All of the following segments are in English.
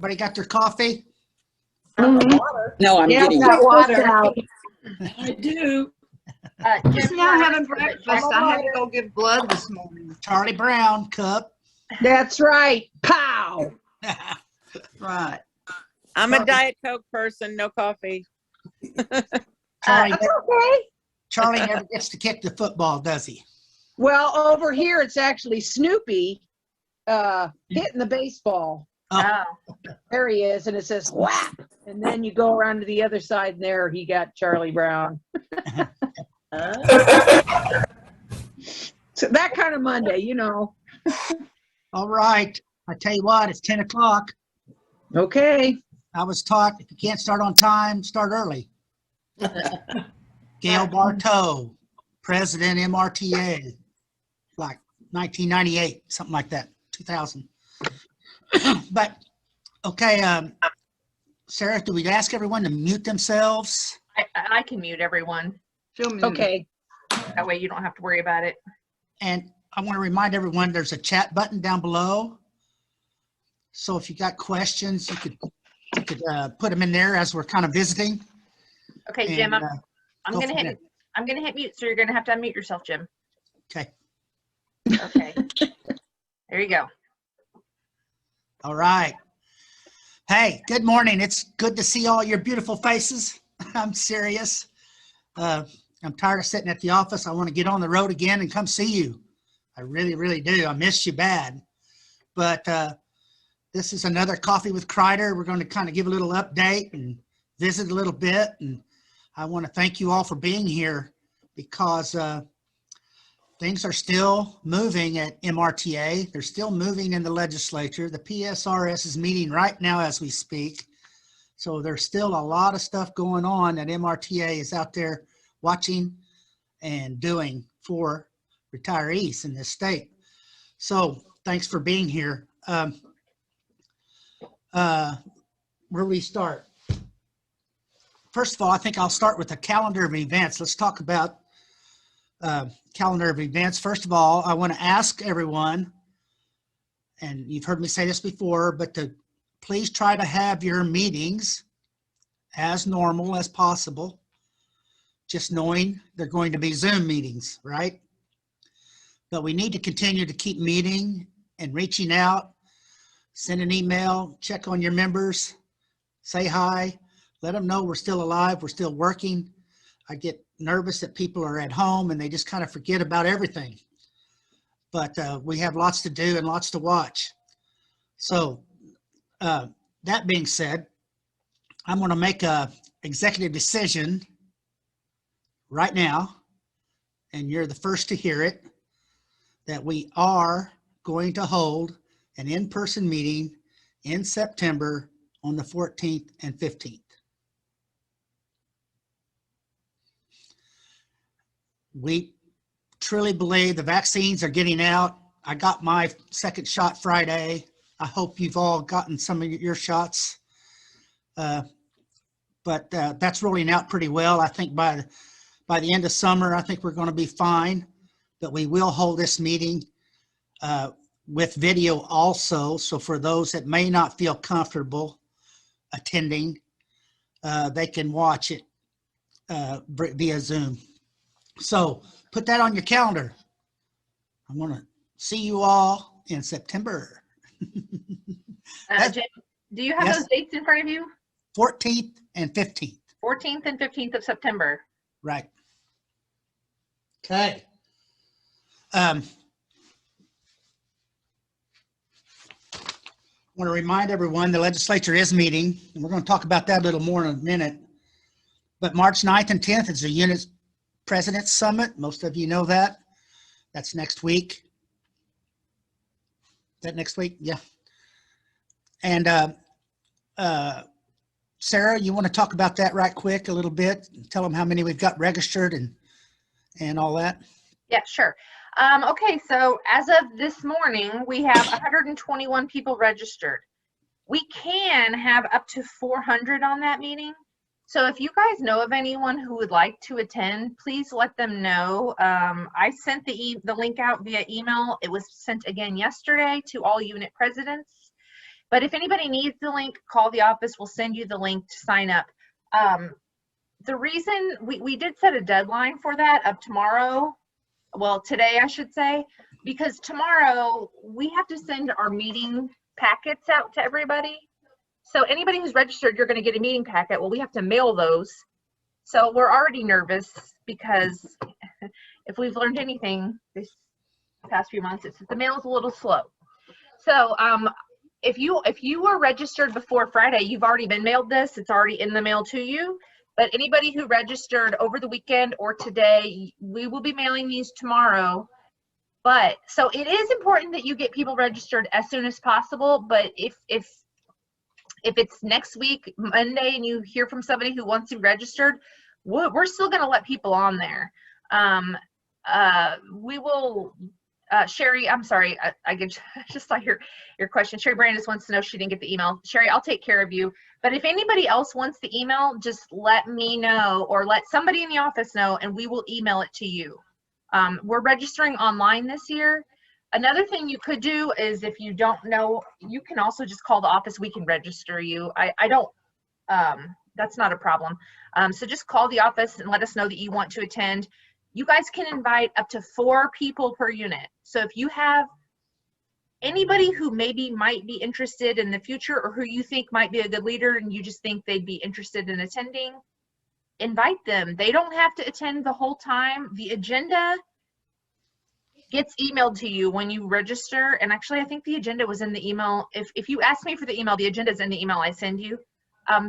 Everybody got their coffee? Water. No, I'm Yeah, getting got it. water out. I do. Just now having breakfast. I had to go give blood this morning. Charlie Brown cup. That's right. Pow. Right. I'm a Diet Coke person, no coffee. Charlie, That's okay. Charlie never gets to kick the football, does he? Well, over here it's actually Snoopy hitting the baseball. Oh. There he is, and it says whap. And then you go around to the other side, and there he got Charlie Brown. So that kind of Monday, you know. All right. I tell you what, it's 10 o'clock. Okay. I was taught if you can't start on time, start early. Gail Bartow, President MRTA, like 1998, something like that, 2000. But, okay, Sarah, do we ask everyone to mute themselves? I can mute everyone. Okay. That way you don't have to worry about it. And I want to remind everyone there's a chat button down below. So if you got questions, you could put them in there as we're kind of visiting. Okay, And, Jim, I'm go gonna from hit mute, so you're gonna have to unmute yourself, Jim. Okay. Okay. There you go. All right. Hey, good morning. It's good to see all your beautiful faces. I'm serious. I'm tired of sitting at the office. I want to get on the road again and come see you. I really, really do. I miss you bad. But this is another Coffee with Kreider. We're going to kind of give a little update and visit a little bit. And I want to thank you all for being here because things are still moving at MRTA. They're still moving in the legislature. The PSRS is meeting right now as we speak. So there's still a lot of stuff going on that MRTA is out there watching and doing for retirees in this state. So thanks for being here. Where do we start? First of all, I think I'll start with the calendar of events. Let's talk about calendar of events. First of all, I want to ask everyone, and you've heard me say this before, but to please try to have your meetings as normal as possible, just knowing they're going to be Zoom meetings, right? But we need to continue to keep meeting and reaching out, send an email, check on your members, say hi, let them know we're still alive, we're still working. I get nervous that people are at home and they just kind of forget about everything. But we have lots to do and lots to watch. So that being said, I'm going to make a executive decision right now, and you're the first to hear it, that we are going to hold an in-person meeting in September on the 14th and 15th. We truly believe the vaccines are getting out. I got my second shot Friday. I hope you've all gotten some of your shots. But that's rolling out pretty well. I think by the end of summer, I think we're going to be fine. But we will hold this meeting with video also. So for those that may not feel comfortable attending, they can watch it via Zoom. So put that on your calendar. I want to see you all in September. Jim, do you have those dates in front of you? 14th and 15th. 14th and 15th of September. Right. Okay. I want to remind everyone the legislature is meeting, and we're going to talk about that a little more in a minute. But March 9th and 10th is the Unit President's Summit. Most of you know that. That's next week. Is that next week? Yeah. And Sarah, you want to talk about that right quick a little bit? Tell them how many we've got registered and all that. Yeah, sure. Okay, so as of this morning, we have 121 people registered. We can have up to 400 on that meeting. So if you guys know of anyone who would like to attend, please let them know. I sent the link out via email. It was sent again yesterday to all unit presidents. But if anybody needs the link, call the office. We'll send you the link to sign up. The reason we did set a deadline for that of tomorrow, well, today I should say, because tomorrow we have to send our meeting packets out to everybody. So anybody who's registered, you're going to get a meeting packet. Well, we have to mail those. So we're already nervous because if we've learned anything this past few months, it's that the mail is a little slow. So if you were registered before Friday, you've already been mailed this. It's already in the mail to you. But anybody who registered over the weekend or today, we will be mailing these tomorrow. But so it is important that you get people registered as soon as possible. But if it's next week, Monday, and you hear from somebody who wants to be registered, we're still going to let people on there. We will, Sherry, I'm sorry, I just saw your question. Sherry Brandis wants to know she didn't get the email. Sherry, I'll take care of you. But if anybody else wants the email, just let me know or let somebody in the office know, and we will email it to you. We're registering online this year. Another thing you could do is, if you don't know, you can also just call the office. We can register you. I don't, that's not a problem. So just call the office and let us know that you want to attend. You guys can invite up to 4 people per unit. So if you have anybody who maybe might be interested in the future, or who you think might be a good leader and you just think they'd be interested in attending, invite them. They don't have to attend the whole time. The agenda gets emailed to you when you register. And actually, I think the agenda was in the email. If you ask me for the email, the agenda is in the email I send you.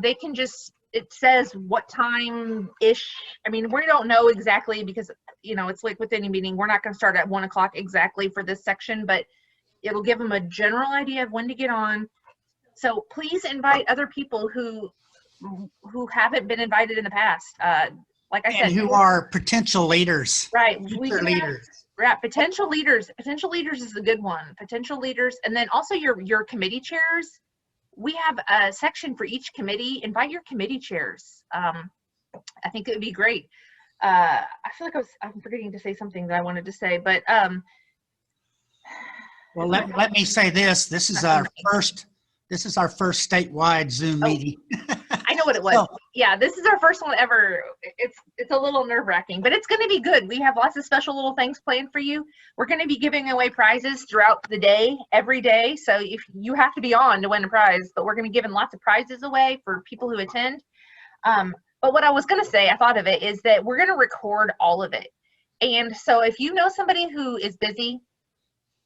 They can just, it says what time-ish. I mean, we don't know exactly because, you know, it's like with any meeting, we're not going to start at 1 o'clock exactly for this section, but it'll give them a general idea of when to get on. So please invite other people who haven't been invited in the past. Like I said, And who are potential leaders. right? Future leaders. Right, potential leaders. Potential leaders is a good one. Potential leaders, and then also your committee chairs. We have a section for each committee. Invite your committee chairs. I think it would be great. I feel like I'm forgetting to say something that I wanted to say, but Well, let me say this. This is our first statewide Zoom meeting. I know what it was. So, yeah, this is our first one ever. It's a little nerve-wracking, but it's going to be good. We have lots of special little things planned for you. We're going to be giving away prizes throughout the day, every day. So if you have to be on to win a prize, but we're going to be giving lots of prizes away for people who attend. But what I was going to say, I thought of it, is that we're going to record all of it. And so if you know somebody who is busy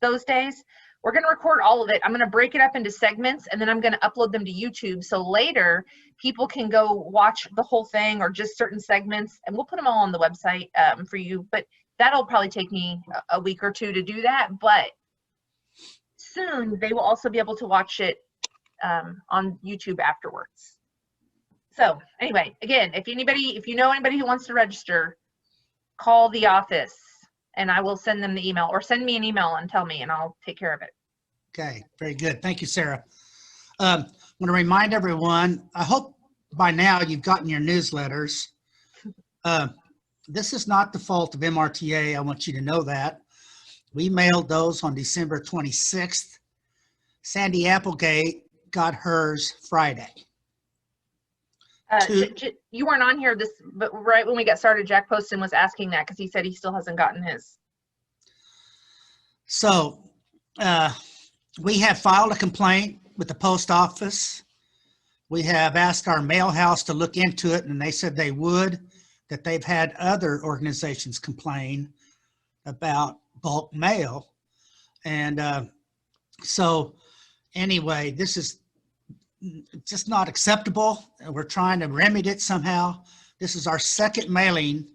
those days, we're going to record all of it. I'm going to break it up into segments, and then I'm going to upload them to YouTube. So later, people can go watch the whole thing or just certain segments, and we'll put them all on the website for you. But that'll probably take me a week or 2 to do that. But soon, they will also be able to watch it on YouTube afterwards. So anyway, again, if you know anybody who wants to register, call the office. And I will send them the email, or send me an email and tell me, and I'll take care of it. okay, very good. Thank you, Sarah. I want to remind everyone, I hope by now you've gotten your newsletters. This is not the fault of MRTA. I want you to know that. We mailed those on December 26th. Sandy Applegate got hers Friday. You weren't on here but right when we got started, Jack Poston was asking that because he said he still hasn't gotten his. So we have filed a complaint with the post office. We have asked our mail house to look into it, and they said they would, that they've had other organizations complain about bulk mail. And so anyway, this is just not acceptable. We're trying to remedy it somehow. This is our second mailing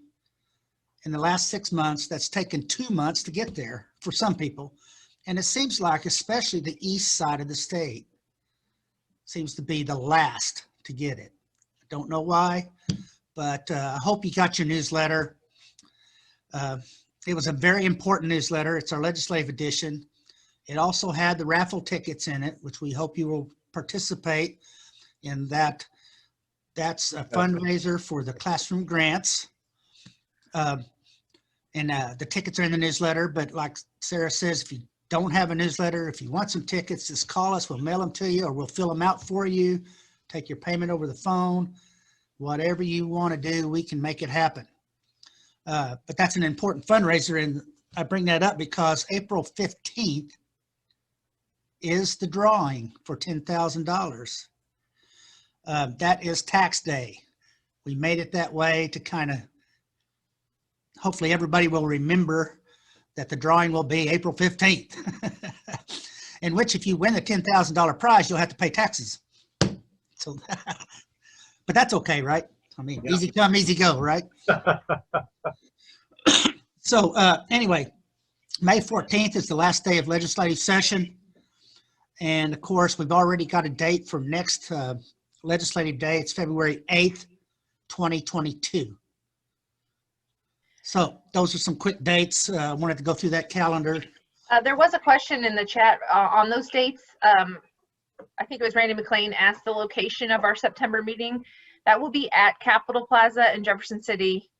in the last 6 months that's taken 2 months to get there for some people. And it seems like, especially the east side of the state, seems to be the last to get it. I don't know why, but I hope you got your newsletter. It was a very important newsletter. It's our legislative edition. It also had the raffle tickets in it, which we hope you will participate in that. That's a fundraiser for the classroom grants. And the tickets are in the newsletter, but like Sarah says, if you don't have a newsletter, if you want some tickets, just call us. We'll mail them to you, or we'll fill them out for you, take your payment over the phone. Whatever you want to do, we can make it happen. But that's an important fundraiser, and I bring that up because April 15th is the drawing for $10,000. That is tax day. We made it that way to kind of, hopefully everybody will remember that the drawing will be April 15th, in which if you win the $10,000 prize, you'll have to pay taxes. So, but that's okay, right? I mean, Yeah. Easy come, easy go, right? So anyway, May 14th is the last day of legislative session. And of course, we've already got a date for next legislative day. It's February 8th, 2022. So those are some quick dates. I wanted to go through that calendar. There was a question in the chat on those dates. I think it was Randy McLean asked the location of our September meeting. That will be at Capitol Plaza in Jefferson City.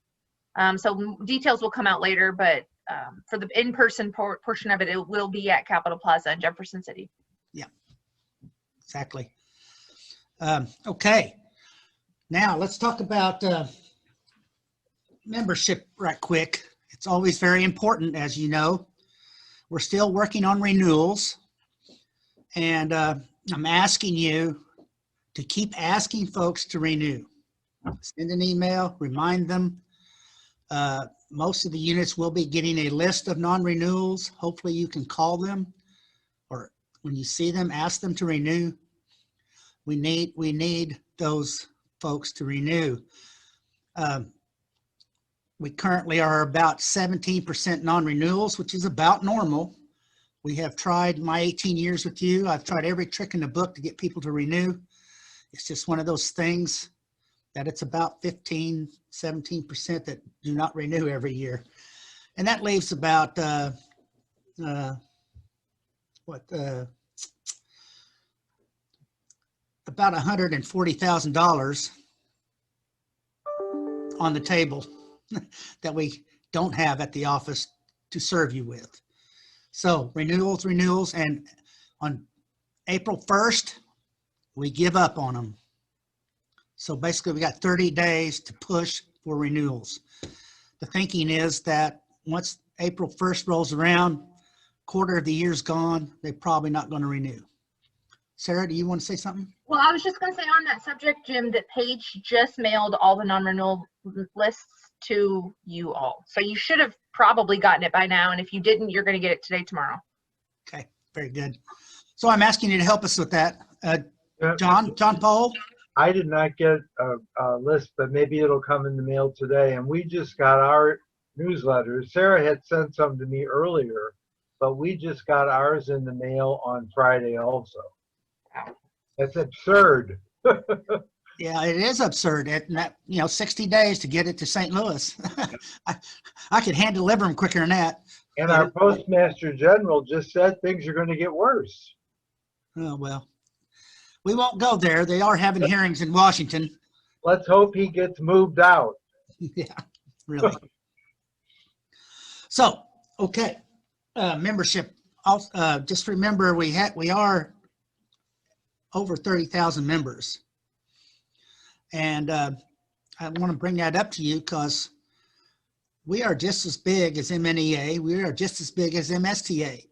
So details will come out later, but for the in-person portion of it, it will be at Capitol Plaza in Jefferson City. Yeah, exactly. Okay, now let's talk about membership right quick. It's always very important, as you know. We're still working on renewals, and I'm asking you to keep asking folks to renew. Send an email, remind them. Most of the units will be getting a list of non-renewals. Hopefully you can call them, or when you see them, ask them to renew. We need those folks to renew. We currently are about 17% non-renewals, which is about normal. We have tried my 18 years with you. I've tried every trick in the book to get people to renew. It's just one of those things that it's about 15, 17% that do not renew every year. And that leaves about, about $140,000 on the table that we don't have at the office to serve you with. So renewals, and on April 1st, we give up on them. So basically we got 30 days to push for renewals. The thinking is that once April 1st rolls around, quarter of the year's gone, they're probably not going to renew. Sarah, do you want to say something? Well, I was just going to say on that subject, Jim, that Paige just mailed all the non-renewal lists to you all. So you should have probably gotten it by now. And if you didn't, you're going to get it today, tomorrow. Okay, very good. So I'm asking you to help us with that. John Paul? I did not get a list, but maybe it'll come in the mail today. And we just got our newsletters. Sarah had sent some to me earlier, but we just got ours in the mail on Friday also. Wow. That's absurd. Yeah, it is absurd. 60 days to get it to St. Louis. I could hand deliver them quicker than that. And our Postmaster General just said things are going to get worse. Oh, well, we won't go there. They are having hearings in Washington. Let's hope he gets moved out. Yeah, really. So, okay, membership. Just remember, we are over 30,000 members. And I want to bring that up to you because we are just as big as MNEA. We are just as big as MSTA,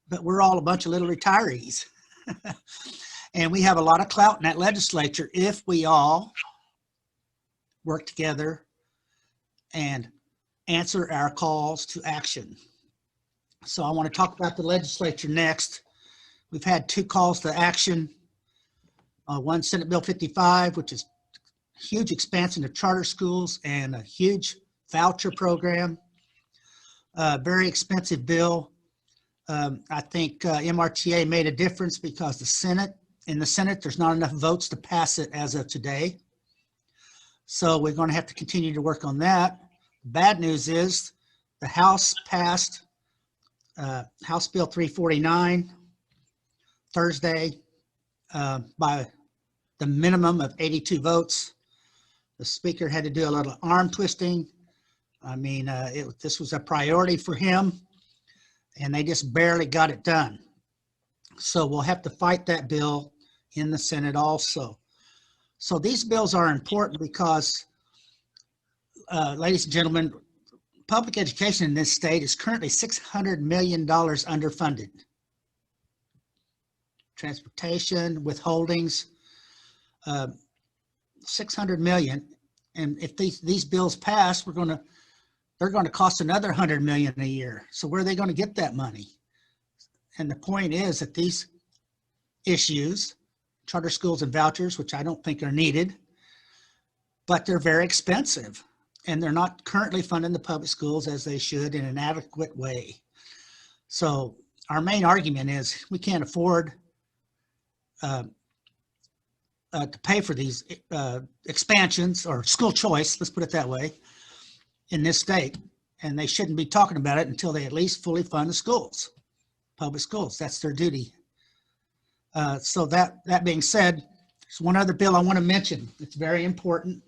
but we're all a bunch of little retirees. And we have a lot of clout in that legislature if we all work together and answer our calls to action. So I want to talk about the legislature next. We've had 2 calls to action. One, Senate Bill 55, which is huge expansion of charter schools and a huge voucher program. Very expensive bill. I think MRTA made a difference because in the Senate, there's not enough votes to pass it as of today. So we're going to have to continue to work on that. Bad news is the House passed House Bill 349 Thursday by the minimum of 82 votes. The speaker had to do a little arm twisting. I mean, this was a priority for him. and they just barely got it done. So we'll have to fight that bill in the Senate also. So these bills are important because, ladies and gentlemen, public education in this state is currently $600 million underfunded. Transportation, withholdings, 600 million. And if these bills pass, they're going to cost another 100 million a year. So where are they going to get that money? And the point is that these issues, charter schools and vouchers, which I don't think are needed, but they're very expensive, and they're not currently funding the public schools as they should in an adequate way. So our main argument is we can't afford to pay for these expansions or school choice, let's put it that way, in this state. And they shouldn't be talking about it until they at least fully fund the schools, public schools. That's their duty. So that being said, there's one other bill I want to mention. It's very important.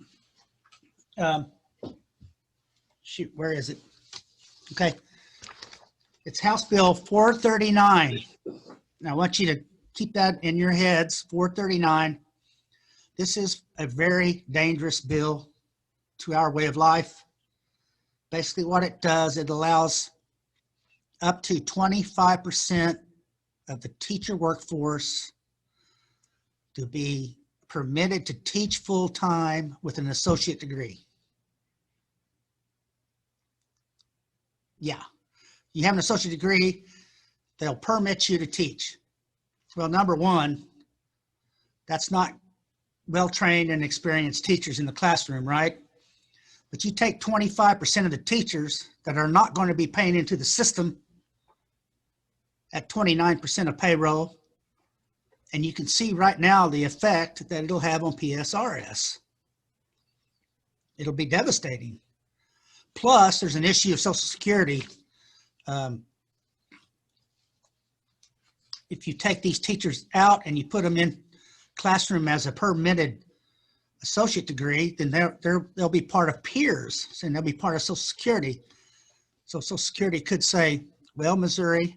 Shoot, where is it? Okay. It's House Bill 439. Now I want you to keep that in your heads, 439. This is a very dangerous bill to our way of life. Basically what it does, it allows up to 25% of the teacher workforce to be permitted to teach full-time with an associate degree. Yeah, you have an associate degree, they'll permit you to teach. Well, number one, that's not well-trained and experienced teachers in the classroom, right? But you take 25% of the teachers that are not going to be paying into the system at 29% of payroll, and you can see right now the effect that it'll have on PSRS. It'll be devastating. Plus, there's an issue of Social Security. If you take these teachers out and you put them in classroom as a permitted associate degree, then they'll be part of peers, and they'll be part of Social Security. So Social Security could say, well, Missouri,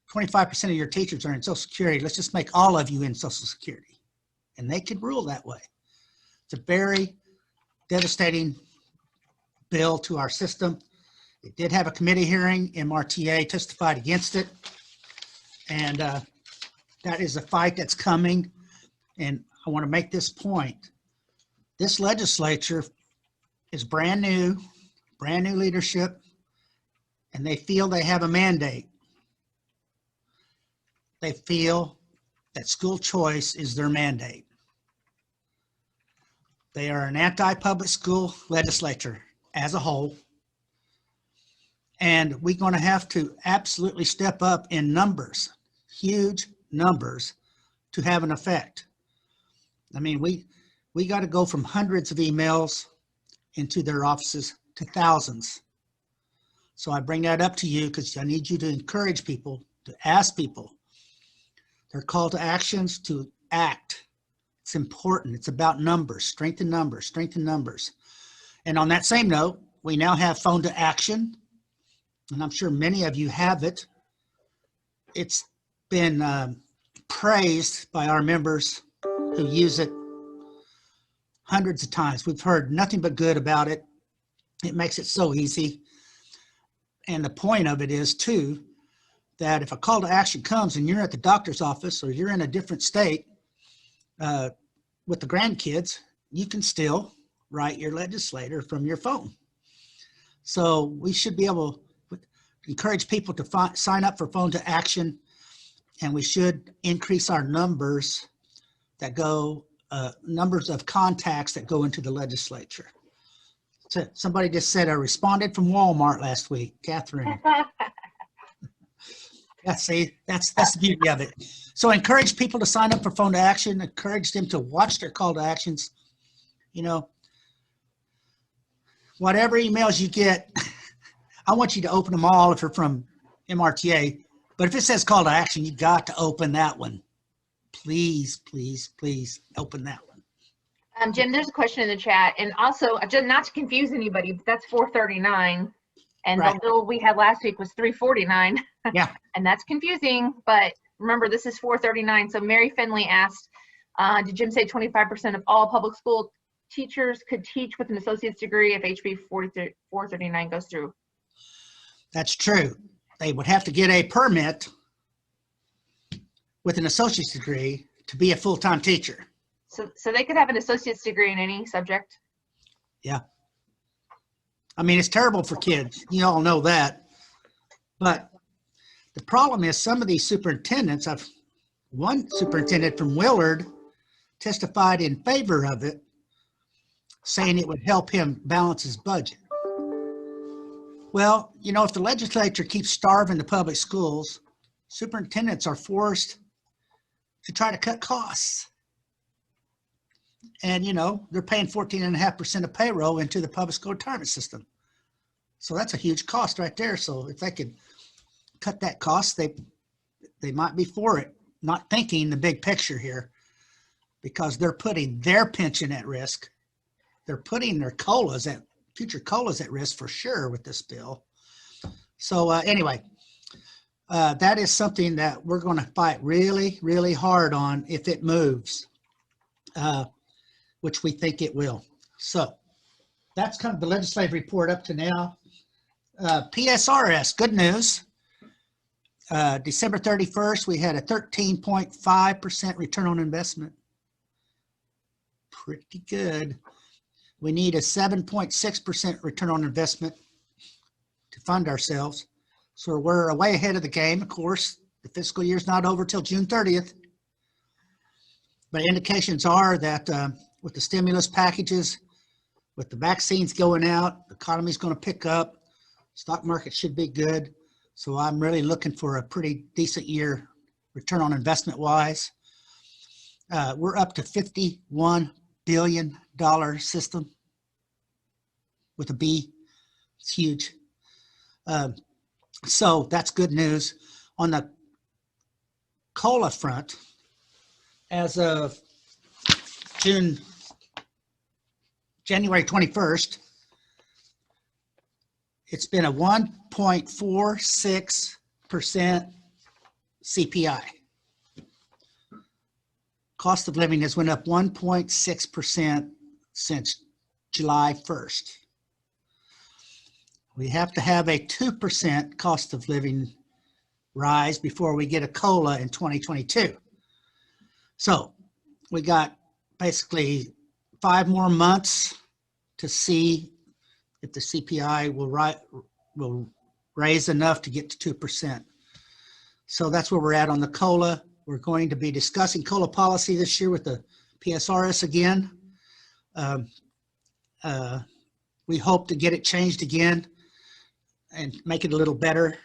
25% of your teachers are in Social Security. Let's just make all of you in Social Security. And they could rule that way. It's a very devastating bill to our system. It did have a committee hearing. MRTA testified against it. And that is a fight that's coming. And I want to make this point. This legislature is brand new leadership, and they feel they have a mandate. They feel that school choice is their mandate. They are an anti-public school legislature as a whole. And we're going to have to absolutely step up in numbers, huge numbers, to have an effect. I mean, we got to go from hundreds of emails into their offices to thousands. So I bring that up to you because I need you to encourage people, to ask people. Their call to actions to act. It's important. It's about numbers, strength in numbers, strength in numbers. And on that same note, we now have phone to action, and I'm sure many of you have it. It's been praised by our members who use it hundreds of times. We've heard nothing but good about it. It makes it so easy. And the point of it is, too, that if a call to action comes and you're at the doctor's office or you're in a different state with the grandkids, you can still write your legislator from your phone. So we should be able to encourage people to sign up for phone to action, and we should increase our numbers that go, numbers of contacts that go into the legislature. So somebody just said, I responded from Walmart last week, Catherine. Yeah, see, that's the beauty of it. So encourage people to sign up for phone to action, encourage them to watch their call to actions. You know, whatever emails you get, I want you to open them all if you're from MRTA, but if it says call to action, you got to open that one. Please, please, please open that one. Jim, there's a question in the chat, and also, just not to confuse anybody, but that's 439. And Right. the bill we had last week was 349. Yeah. And that's confusing, but remember, this is 439. So Mary Finley asked, did Jim say 25% of all public school teachers could teach with an associate's degree if HB 439 goes through? That's true. They would have to get a permit with an associate's degree to be a full-time teacher. So they could have an associate's degree in any subject? I mean, it's terrible for kids. You all know that. But the problem is some of these superintendents, one superintendent from Willard testified in favor of it, saying it would help him balance his budget. Well, you know, if the legislature keeps starving the public schools, superintendents are forced to try to cut costs. And, you know, they're paying 14.5% of payroll into the public school retirement system. So that's a huge cost right there. So if they could cut that cost, they might be for it, not thinking the big picture here, because they're putting their pension at risk. They're putting their future COLAs at risk for sure with this bill. So anyway, that is something that we're going to fight really, really hard on if it moves, which we think it will. So that's kind of the legislative report up to now. PSRS, good news. December 31st, we had a 13.5% return on investment. Pretty good. We need a 7.6% return on investment to fund ourselves. So we're way ahead of the game. Of course, the fiscal year's not over till June 30th. But indications are that with the stimulus packages, with the vaccines going out, the economy's going to pick up. Stock market should be good. So I'm really looking for a pretty decent year return on investment wise. We're up to $51 billion system with a B. It's huge. So that's good news. On the COLA front, as of January 21st, it's been a 1.46% CPI. Cost of living has went up 1.6% since July 1st. We have to have a 2% cost of living rise before we get a COLA in 2022. So we got basically 5 more months to see if the CPI will raise enough to get to 2%. So that's where we're at on the COLA. We're going to be discussing COLA policy this year with the PSRS again. We hope to get it changed again and make it a little better,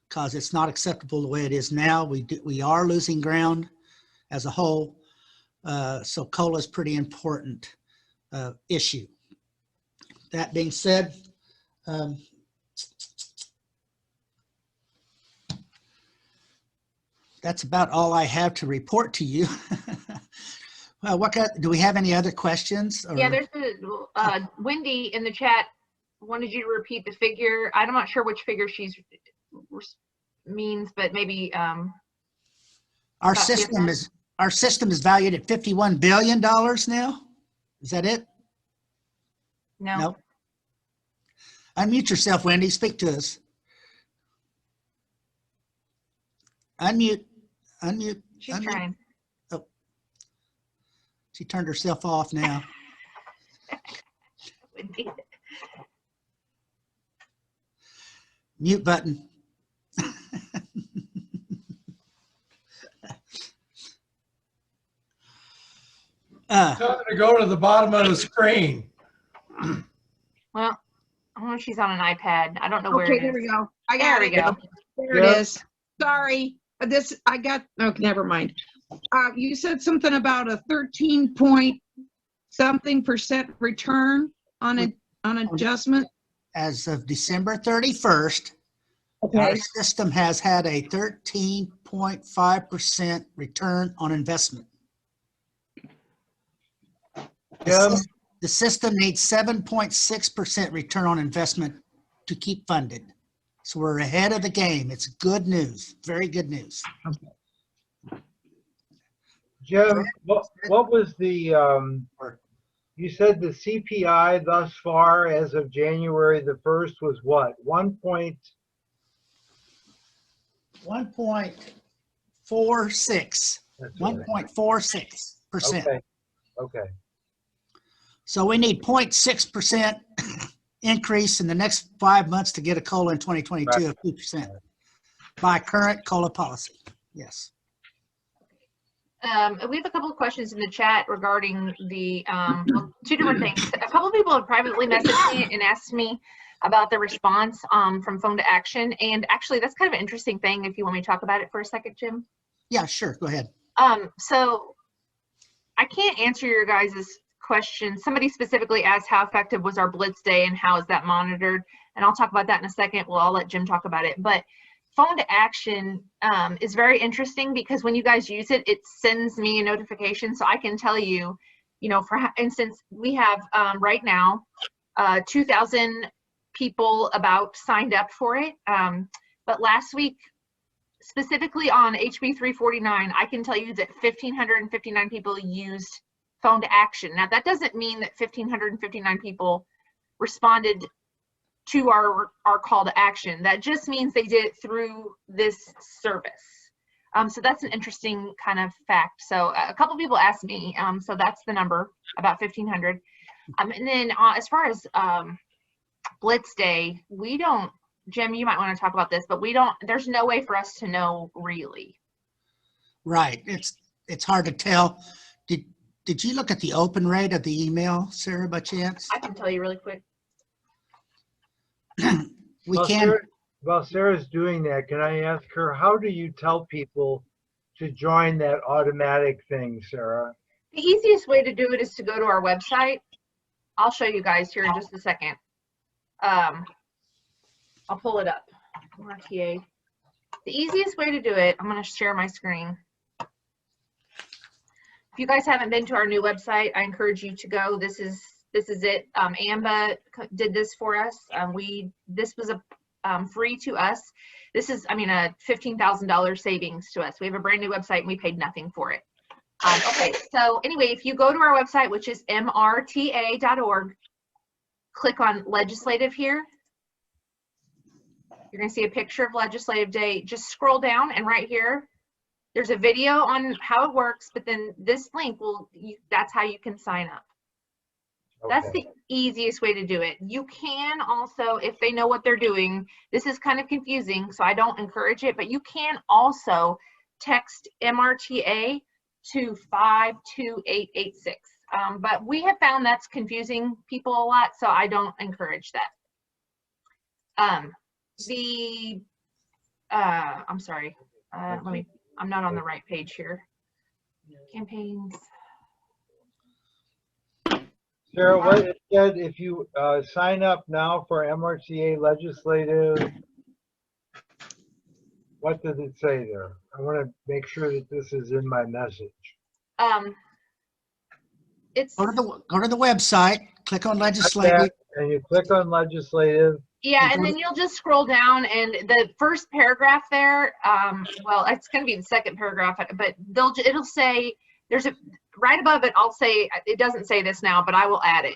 because it's not acceptable the way it is now. We are losing ground as a whole. So COLA is pretty important issue. That being said, that's about all I have to report to you. Do we have any other questions? Or? Yeah, there's Wendy in the chat wanted you to repeat the figure. I'm not sure which figure she's means, but maybe our system is valued at $51 billion now. Is that it? no. Nope. Unmute yourself, Wendy. Speak to us. Unmute. She's unmute. trying. Oh, she turned herself off now. Wendy. Mute button. Tell her to go to the bottom of the screen. Well, I don't know if she's on an iPad. I don't know where Okay, it there is. we go. I There got we it. go. There it Yep. is. Sorry. Okay, never mind. You said something about a 13 point something percent return on adjustment. As of December 31st, our system has had a 13.5% return on investment. Jim, The system needs 7.6% return on investment to keep funded. So we're ahead of the game. It's good news, very good news. Jim, what was the, you said the CPI thus far as of January the 1st was what? 1.46, That's all right. 1.46%. Okay, okay. So we need 0.6% increase in the next 5 months to get a COLA in 2022 of 2% by current COLA policy. Yes. We have a couple of questions in the chat regarding the well, two different things. A couple of people have privately messaged me and asked me about the response from phone to action. And actually, that's kind of an interesting thing if you want me to talk about it for a second, Jim. Yeah, sure. Go ahead. So I can't answer your guys' question. Somebody specifically asked how effective was our Blitz Day and how is that monitored? And I'll talk about that in a second. Well, I'll let Jim talk about it. But phone to action is very interesting because when you guys use it, it sends me a notification so I can tell you, you know, for instance, we have right now 2,000 people about signed up for it. But last week, specifically on HB 349, I can tell you that 1,559 people used phone to action. Now, that doesn't mean that 1,559 people responded to our call to action. That just means they did it through this service. So that's an interesting kind of fact. So a couple people asked me, so that's the number, about 1,500. And then as far as Blitz Day, we don't, Jim, you might want to talk about this, but we don't, there's no way for us to know really. Right. It's hard to tell. Did you look at the open rate of the email, Sarah, by chance? I can tell you really quick. While Sarah's doing that, can I ask her, how do you tell people to join that automatic thing, Sarah? The easiest way to do it is to go to our website. I'll show you guys here in just a second. I'll pull it up. RTA. The easiest way to do it, I'm going to share my screen. If you guys haven't been to our new website, I encourage you to go. This is it. AMBA did this for us. This was a free to us. This is, I mean, a $15,000 savings to us. We have a brand new website and we paid nothing for it. Okay, so anyway, if you go to our website, which is mrta.org, click on legislative here. You're going to see a picture of Legislative Day. Just scroll down and right here, there's a video on how it works, but then this link will, that's how you can sign up. Okay. That's the easiest way to do it. You can also, if they know what they're doing, this is kind of confusing, so I don't encourage it, but you can also text MRTA to 52886. But we have found that's confusing people a lot, so I don't encourage that. I'm sorry. I'm not on the right page here. Campaigns. Sarah, what it said, if you sign up now for MRTA legislative, what does it say there? I want to make sure that this is in my message. It's Go to the website, click on legislative. And you click on legislative. yeah, and then you'll just scroll down and the first paragraph there, well, it's going to be the second paragraph, but it'll say, there's a, right above it, I'll say, it doesn't say this now, but I will add it.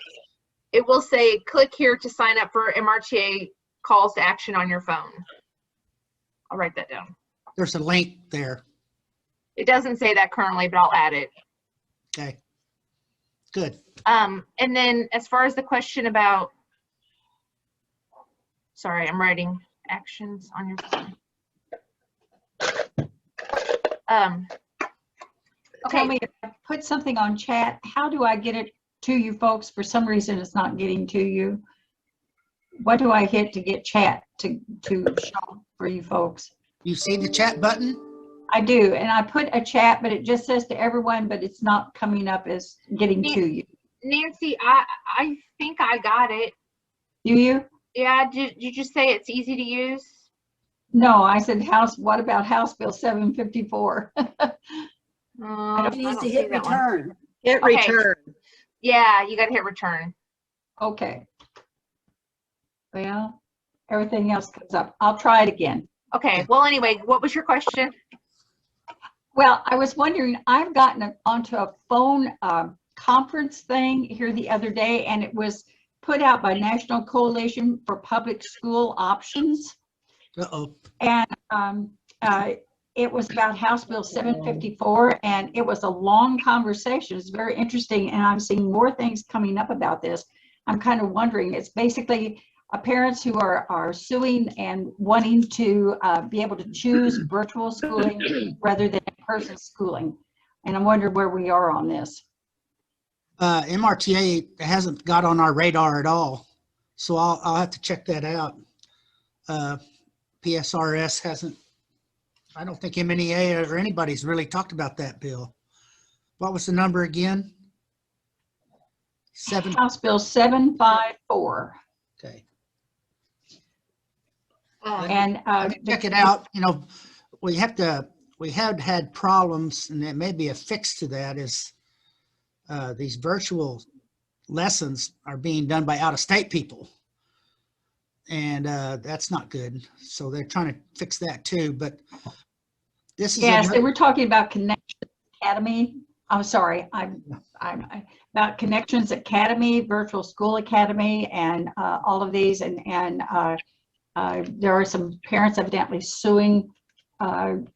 It will say, click here to sign up for MRTA calls to action on your phone. I'll write that down. There's a link there. It doesn't say that currently, but I'll add it. Okay. Good. And then as far as the question about, sorry, I'm writing actions on your phone. Tell Okay, me, if I put something on chat, how do I get it to you folks? For some reason, it's not getting to you. What do I hit to get chat to show for you folks? You see the chat button? I do, and I put a chat, but it just says to everyone, but it's not coming up as getting to you. Nancy, I think I got it. Do you? Yeah, did you just say it's easy to use? No, I said what about House Bill 754? I You need don't to see hit that one. return. Hit Okay. return. Yeah, you gotta hit return. Okay. Well, Everything else comes up. I'll try it again. Okay, well, anyway, what was your question? Well, I was wondering, I've gotten onto a phone conference thing here the other day, and it was put out by National Coalition for Public School Options. Uh-oh. And it was about House Bill 754, and it was a long conversation. It's very interesting, and I'm seeing more things coming up about this. I'm kind of wondering, it's basically parents who are suing and wanting to be able to choose virtual schooling rather than in-person schooling. And I'm wondering where we are on this. MRTA hasn't got on our radar at all, so I'll have to check that out. PSRS hasn't. I don't think MNEA or anybody's really talked about that bill. What was the number again? House Bill 754. Okay. And Check it out. You know, we had had problems, and there may be a fix to that. Is these virtual lessons are being done by out-of-state people, and that's not good. So they're trying to fix that too. But this is yes, they were talking about Connections Academy. I'm sorry, I'm about Connections Academy, Virtual School Academy, and all of these, and there are some parents evidently suing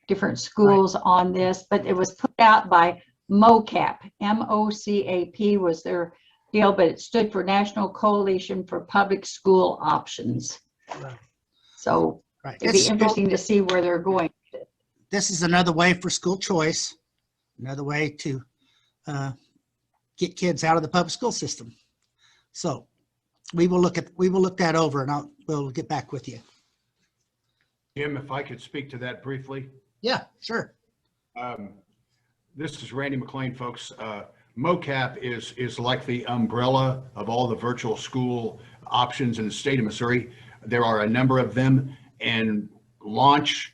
different schools on this, but it was put out by MOCAP. MOCAP was their deal, but it stood for National Coalition for Public School Options. Right. So Right. it'd be interesting to see where they're going. This is another way for school choice, another way to get kids out of the public school system. So we will look that over, and we'll get back with you. Jim, if I could speak to that briefly. Yeah, sure. This is Randy McLean, folks. MOCAP is like the umbrella of all the virtual school options in the state of Missouri. There are a number of them, and Launch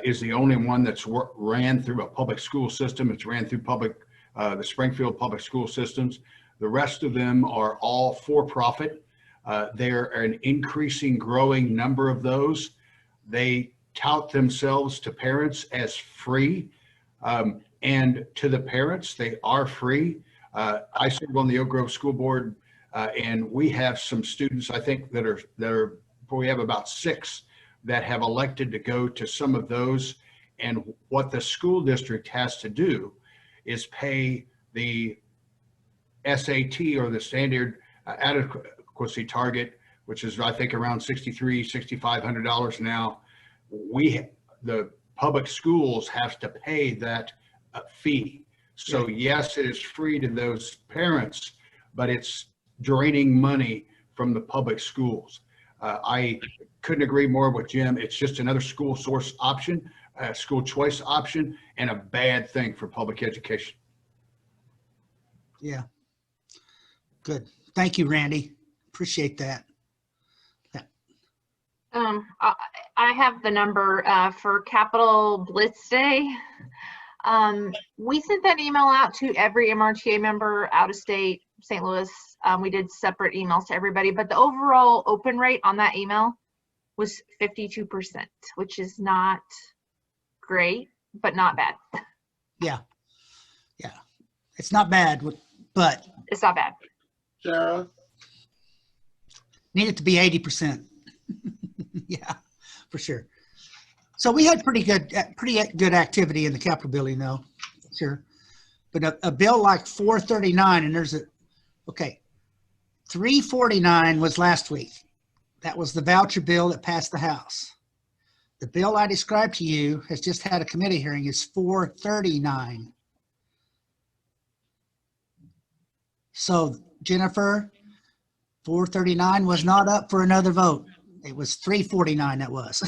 is the only one that's ran through a public school system. It's ran through the Springfield public school systems. The rest of them are all for-profit. There are an increasing, growing number of those. They tout themselves to parents as free, and to the parents, they are free. I serve on the Oak Grove School Board, and we have some students, I think, we have about 6 that have elected to go to some of those. And what the school district has to do is pay the SAT, or the standard adequacy target, which is, I think, around $6,500 now. The public schools have to pay that fee. So yes, it is free to those parents, but it's draining money from the public schools. I couldn't agree more with Jim. It's just another school source option, school choice option, and a bad thing for public education. Yeah. Good. Thank you, Randy. Appreciate that. I have the number for Capital Blitz Day. We sent that email out to every MRTA member out of state, St. Louis. We did separate emails to everybody, but the overall open rate on that email was 52%, which is not great, but not bad. Yeah. Yeah. It's not bad, but It's not bad. Sarah? need it to be 80%. Yeah, for sure. So we had pretty good activity in the Capitol building, though. Sure. But a bill like 439, and okay, 349 was last week. That was the voucher bill that passed the House. The bill I described to you has just had a committee hearing, is 439. So Jennifer, 439 was not up for another vote. It was 349 that was.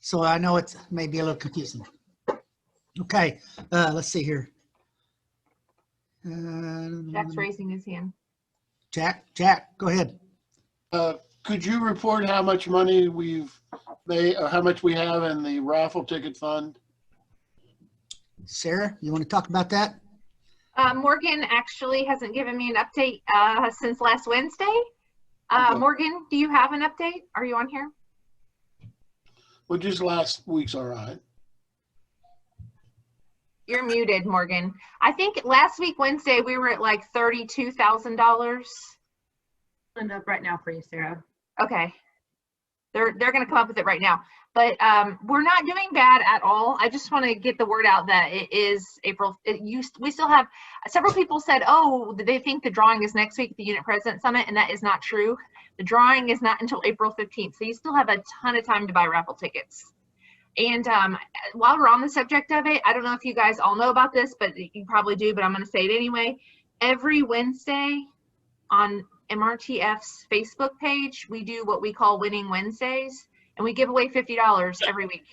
So I know it may be a little confusing. Okay, let's see here. Jack's raising his hand. Jack, go ahead. Could you report how much money how much we have in the raffle ticket fund? Sarah, you want to talk about that? Morgan actually hasn't given me an update since last Wednesday. Okay. Morgan, do you have an update? Are you on here? Well, just last week's all right. You're muted, Morgan. I think last week, Wednesday, we were at like $32,000. Pulling it up right now for you, Sarah. Okay. They're going to come up with it right now. But we're not doing bad at all. I just want to get the word out that it is April. We still have several people said, oh, they think the drawing is next week at the Unit President Summit, and that is not true. The drawing is not until April 15th. So you still have a ton of time to buy raffle tickets. And while we're on the subject of it, I don't know if you guys all know about this, but you probably do, but I'm going to say it anyway. Every Wednesday on MRTF's Facebook page, we do what we call Winning Wednesdays, and we give away $50 every week.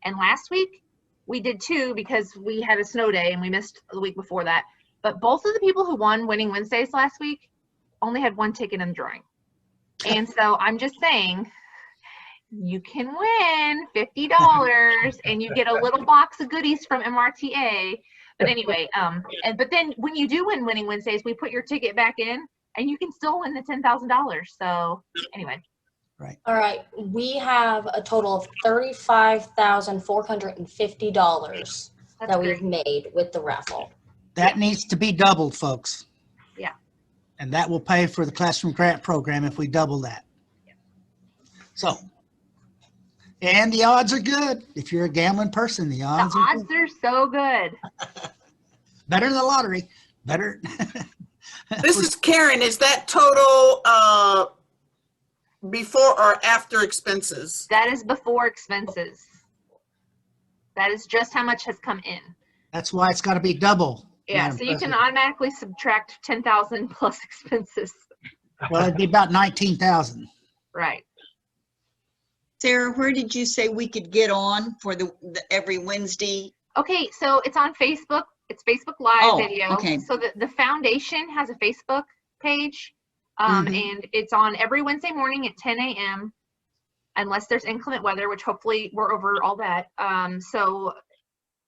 And last week we did 2 because we had a snow day and we missed the week before that. But both of the people who won Winning Wednesdays last week only had 1 ticket in the drawing. And so I'm just saying, you can win $50 and you get a little box of goodies from MRTA. But anyway, but then when you do win Winning Wednesdays, we put your ticket back in and you can still win the $10,000. So anyway. Right. All right. We have a total of $35,450 that we've made with the raffle. That needs to be doubled, folks. Yeah. And that will pay for the classroom grant program if we double that. Yeah. So, and the odds are good. If you're a gambling person, the odds The are odds good. are so good. Better than the lottery. Better. This is Karen. Is that total before or after expenses? That is before expenses. That is just how much has come in. That's why it's got to be double. Yeah, Madam so you can President. automatically subtract 10,000 plus expenses. Well, it'd be about 19,000. Right. Sarah, where did you say we could get on for the every Wednesday? Okay, so it's on Facebook. It's Facebook Live Oh, video. okay. So the foundation has a Facebook page, and it's on every Wednesday morning at 10 a.m. unless there's inclement weather, which hopefully we're over all that. So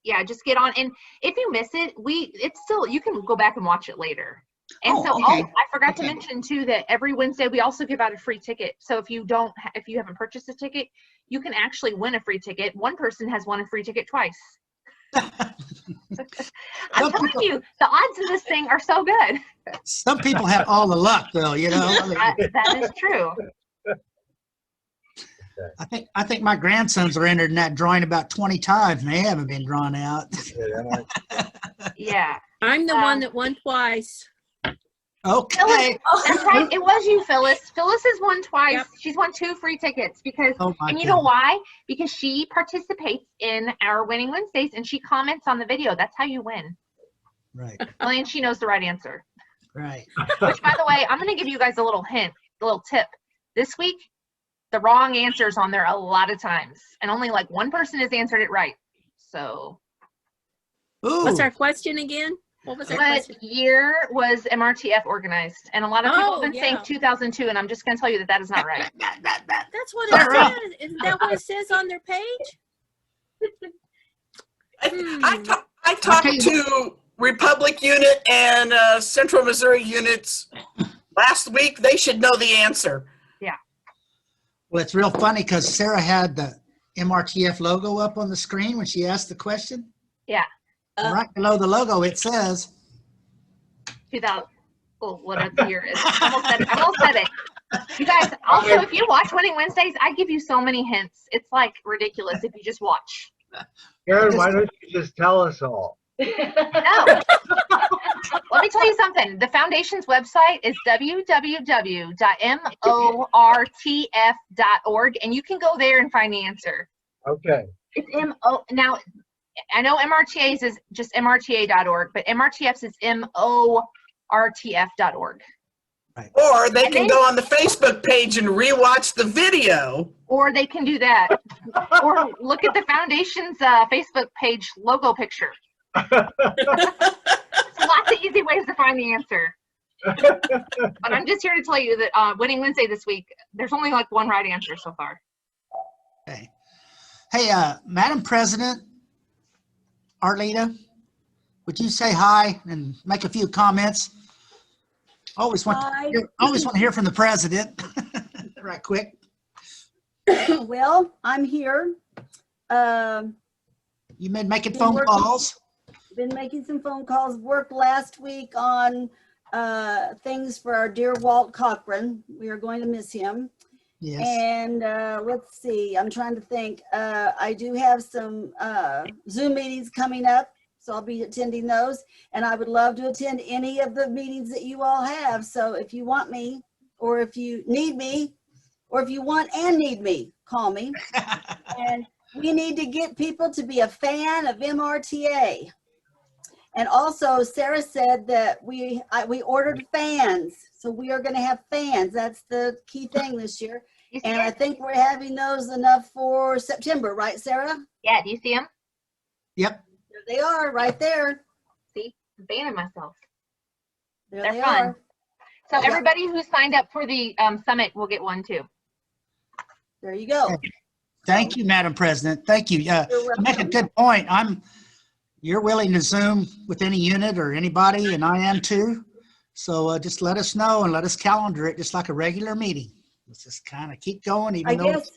yeah, just get on. And if you miss it, it's still, you can go back and watch it later. And I forgot to mention too that every Wednesday we also give out a free ticket. So if you haven't purchased a ticket, you can actually win a free ticket. One person has won a free ticket twice. I'm telling you, the odds of this thing are so good. Some people have all the luck, though. You know, I mean, that is true. I think my grandsons are entered in that drawing about 20 times, and they haven't been drawn out. Yeah. I'm the one that won twice. Okay. Phyllis, that's right. It was you, Phyllis. Phyllis has won twice. Yep. She's won 2 free tickets because, Oh my and you know goodness. why? Because she participates in our Winning Wednesdays and she comments on the video. That's how you win. Right. Well, and she knows the right answer. Right. Which, by the way, I'm going to give you guys a little hint, a little tip. This week, the wrong answer's on there a lot of times, and only like 1 person has answered it right. So, Ooh. What's our question again? What was our what question? year was MRTF organized? And a lot of people have been saying yeah. 2002, and I'm just going to tell you that that is not right. That's what Sorry. it says. Isn't that what it says on their page? I talked to Republic Unit and Central Missouri units last week. They should know the answer. Well, it's real funny because Sarah had the MRTF logo up on the screen when she asked the question. Yeah. And right below the logo, it says 2000. Oh, whatever the year is. I almost said it. You guys, also, if you watch Winning Wednesdays, I give you so many hints. It's like ridiculous if you just watch. Karen, why don't you just tell us all? No. Let me tell you something. The foundation's website is www.mortf.org, and you can go there and find the answer. Okay. It's now, I know MRTA's is just MRTA.org, but MRTF's is MORTF.org. Right. Or they can go on the Facebook page and rewatch the video. Or they can do that. Or look at the foundation's Facebook page logo picture. Lots of easy ways to find the answer. But I'm just here to tell you that Winning Wednesday this week, there's only like 1 right answer so far. Okay. Hey, Madam President, Arlita, would you say hi and make a few comments? Always want, Hi. always want to hear from the president. Right quick. Well, I'm here. You been making Been phone working- calls? Been making some phone calls, worked last week on things for our dear Walt Cochran. We are going to miss him. Yes. And let's see, I'm trying to think. I do have some Zoom meetings coming up, so I'll be attending those. And I would love to attend any of the meetings that you all have. So if you want me, or if you need me, or if you want and need me, call me. And we need to get people to be a fan of MRTA. And also, Sarah said that we ordered fans, so we are going to have fans. That's the key thing this year. And I think we're having those enough for September, right, Sarah? Yeah, do you see them? Yep. There they are, right there. See, I'm fanning myself. There They're they fun. are. So Yeah. everybody who signed up for the summit will get one too. There you go. Thank you, Madam President. Thank you. You're You make a welcome. good point. You're willing to Zoom with any unit or anybody, and I am too. So just let us know and let us calendar it just like a regular meeting. Let's just kind of keep going, even I though. guess,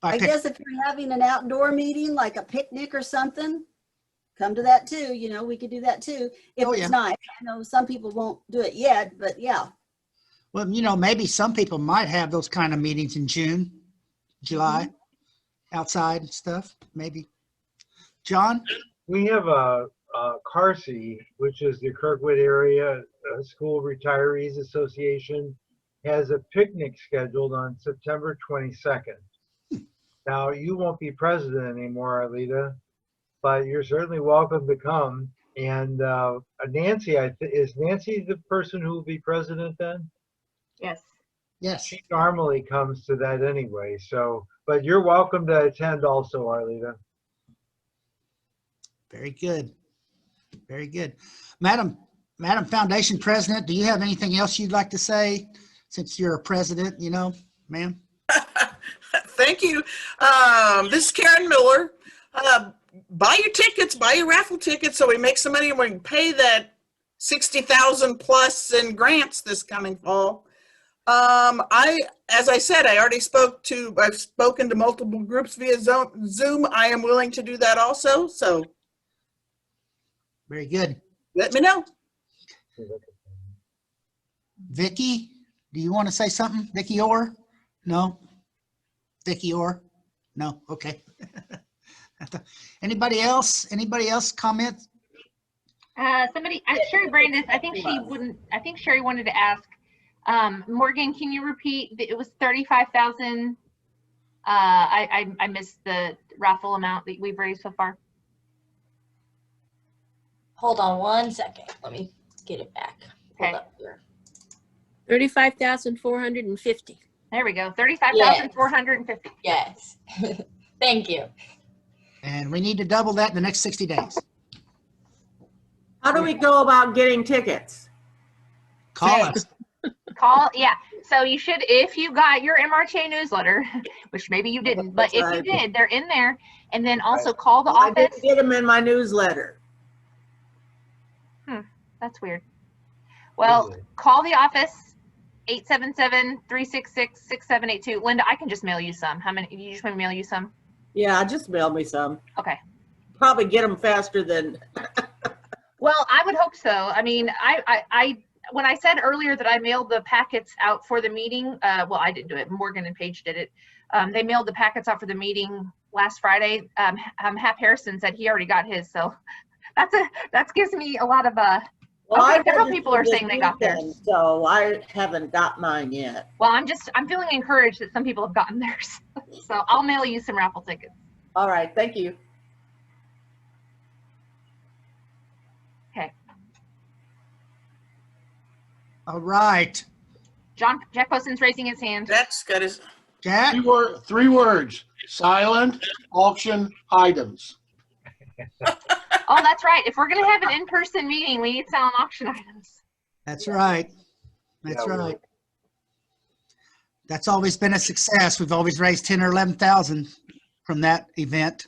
I guess if you're having an outdoor meeting, like a picnic or something, come to that too. You know, we could do that too. If Oh, it's yeah. nice. I know some people won't do it yet, but yeah. Well, maybe some people might have those kind of meetings in June, July, outside and stuff, maybe. John? We have a Carsey, which is the Kirkwood Area School Retirees Association, has a picnic scheduled on September 22nd. Now, you won't be president anymore, Arlita, but you're certainly welcome to come. And Nancy, is Nancy the person who will be president then? Yes. Yes. She normally comes to that anyway, so, but you're welcome to attend also, Arlita. Very good. Very good. Madam Foundation President, do you have anything else you'd like to say since you're a president, ma'am? Thank you. This is Karen Miller. Buy your tickets, buy your raffle tickets so we make some money and we can pay that 60,000 plus in grants this coming fall. As I said, I've spoken to multiple groups via Zoom. I am willing to do that also. So Very good. let me know. Vicky, do you want to say something? Vicky Orr? No? Vicky Orr? No? Okay. Anybody else? Anybody else comment? Sherry Brandis, I think Sherry wanted to ask, Morgan, can you repeat? It was 35,000. I missed the raffle amount that we've raised so far. Hold on 1 second. Let me get it back. Okay. Hold up here. 35,450. There we go. 35,450. Yes. Thank you. And we need to double that in the next 60 days. How do we go about getting tickets? Call us. Yeah. So you should, if you got your MRTA newsletter, which maybe you didn't, but if you did, they're in there. And then also call the I office. didn't get them in my newsletter. That's weird. Well, call the office, 877-366-6782. Linda, I can just mail you some. How many? You just want me to mail you some? Yeah, just mail me some. Okay. Probably get them faster than. Well, I would hope so. I mean, I when I said earlier that I mailed the packets out for the meeting, well, I didn't do it. Morgan and Paige did it. They mailed the packets out for the meeting last Friday. Hap Harrison said he already got his, so that gives me a lot of Well, several people are saying they got theirs. So I haven't got mine yet. Well, I'm feeling encouraged that some people have gotten theirs. So I'll mail you some raffle tickets. All right, thank you. Okay. All right. Jack Poston's raising his hand. Jack's got his. Jack? 3 words. Silent auction items. Oh, that's right. If we're going to have an in-person meeting, we need silent auction items. That's right. That's right. That's always been a success. We've always raised 10 or 11,000 from that event.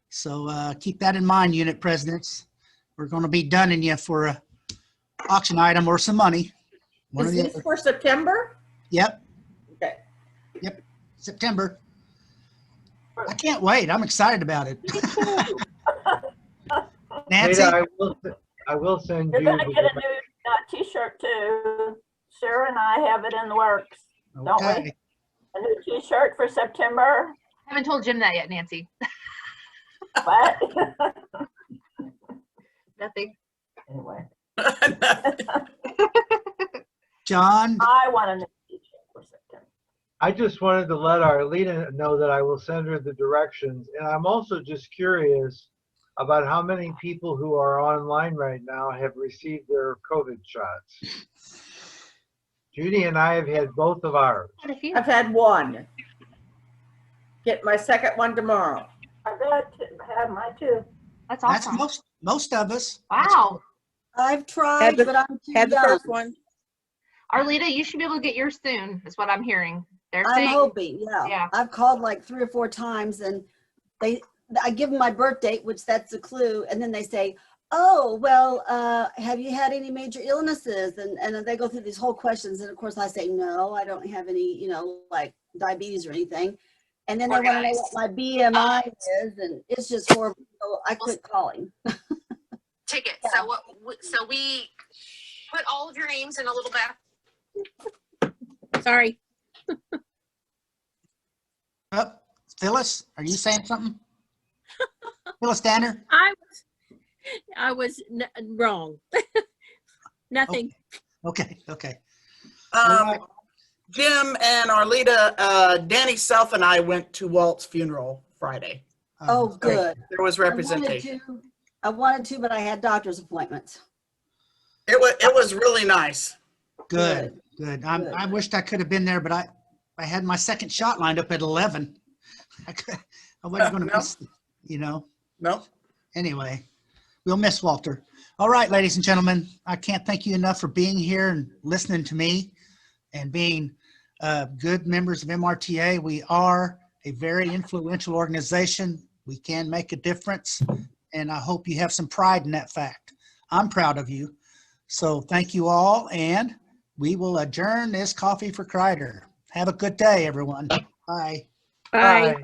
So keep that in mind, unit presidents. We're going to be dunning you for a auction item or some money. One or Is the this other. for September? Yep, Okay. September. I can't wait. I'm excited about it. Nancy, Ada, I will send You're you. gonna get a new t-shirt too. Sarah and I have it in the works, don't we? okay. A new t-shirt for September. I haven't told Jim that yet, Nancy. What? Nothing. Anyway, John, I want a new t-shirt for September. I just wanted to let Arlena know that I will send her the directions. And I'm also just curious about how many people who are online right now have received their COVID shots. Judy and I have had both of ours. I've had one. Get my second one tomorrow. I got to have mine too. That's that's awesome. most of us. Wow. I've tried, but I'm too Had the young. first one. Arlita, you should be able to get yours soon, is what I'm hearing. They're I'm saying, hoping, yeah. Yeah. I've called like 3 or 4 times and I give them my birth date, which that's a clue. And then they say, oh, well, have you had any major illnesses? And then they go through these whole questions. And of course I say, no, I don't have any, like diabetes or anything. And then they want to know what my BMI is. And it's just horrible. So I quit calling. Ticket. So so we put all of your names in a little bag. Sorry. Oh, Phyllis, are you saying something? Phyllis Danner? I was wrong. Nothing. Okay. Jim and Arlita, Danny South and I went to Walt's funeral Friday. Oh, good. There was representation. I wanted to, but I had doctor's appointments. It was really nice. Good. I wished I could have been there, but I had my second shot lined up at 11. I wasn't going to miss, No. Anyway, we'll miss Walter. All right, ladies and gentlemen, I can't thank you enough for being here and listening to me and being good members of MRTA. We are a very influential organization. We can make a difference, and I hope you have some pride in that fact. I'm proud of you. So thank you all, and we will adjourn this Coffee for Kreider. Have a good day, everyone. Bye. Bye. Bye.